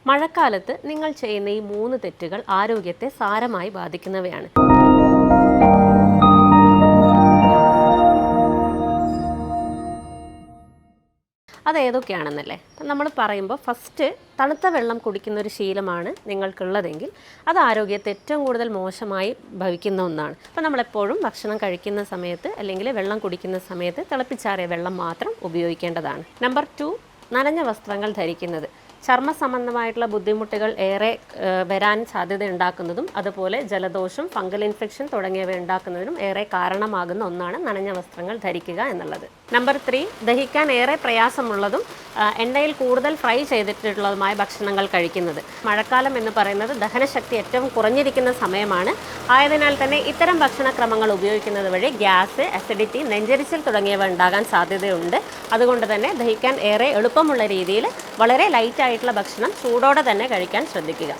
മഴക്കാലത്ത് നിങ്ങൾ ചെയ്യുന്ന ഈ 3 തെറ്റുകൾ ആരോഗ്യത്തെ സാരമായി ബാധിക്കുന്നവയാണ്. അത് ഏതൊക്കെയാണെന്നല്ലേ? നമ്മൾ പറയുമ്പോൾ ഫസ്റ്റ് തണുത്ത വെള്ളം കുടിക്കുന്ന ഒരു ശീലമാണ് നിങ്ങൾക്കുള്ളതെങ്കിൽ അത് ആരോഗ്യത്തെ ഏറ്റവും കൂടുതൽ മോശമായി ഭവിക്കുന്ന ഒന്നാണ്. അപ്പോൾ നമ്മളെപ്പോഴും ഭക്ഷണം കഴിക്കുന്ന സമയത്ത് അല്ലെങ്കിൽ വെള്ളം കുടിക്കുന്ന സമയത്ത് തിളപ്പിച്ചാറിയ വെള്ളം മാത്രം ഉപയോഗിക്കേണ്ടതാണ്. നമ്പർ 2, നനഞ്ഞ വസ്ത്രങ്ങൾ ധരിക്കുന്നത്. ചർമ്മ സംബന്ധമായിട്ടുള്ള ബുദ്ധിമുട്ടുകൾ ഏറെ വരാൻ സാധ്യത ഉണ്ടാക്കുന്നതും അതുപോലെ ജലദോഷം, ഫംഗൽ ഇൻഫെക്ഷൻ തുടങ്ങിയവ ഉണ്ടാക്കുന്നതിനും ഏറെ കാരണമാകുന്ന ഒന്നാണ് നനഞ്ഞ വസ്ത്രങ്ങൾ ധരിക്കുക എന്നുള്ളത്. നമ്പർ 3, ദഹിക്കാൻ ഏറെ പ്രയാസമുള്ളതും എണ്ണയിൽ കൂടുതൽ ഫ്രൈ ചെയ്തിട്ടുള്ളതുമായ ഭക്ഷണങ്ങൾ കഴിക്കുന്നത്. മഴക്കാലം എന്ന് പറയുന്നത് ദഹനശക്തി ഏറ്റവും കുറഞ്ഞിരിക്കുന്ന സമയമാണ്. ആയതിനാൽ തന്നെ ഇത്തരം ഭക്ഷണക്രമങ്ങൾ ഉപയോഗിക്കുന്നത് വഴി ഗ്യാസ്, അസിഡിറ്റി, നെഞ്ചരിച്ചിൽ തുടങ്ങിയവ ഉണ്ടാകാൻ സാധ്യതയുണ്ട്. അതുകൊണ്ട് തന്നെ ദഹിക്കാൻ ഏറെ എളുപ്പമുള്ള രീതിയിൽ വളരെ ലൈറ്റായിട്ടുള്ള ഭക്ഷണം ചൂടോടെ തന്നെ കഴിക്കാൻ ശ്രദ്ധിക്കുക.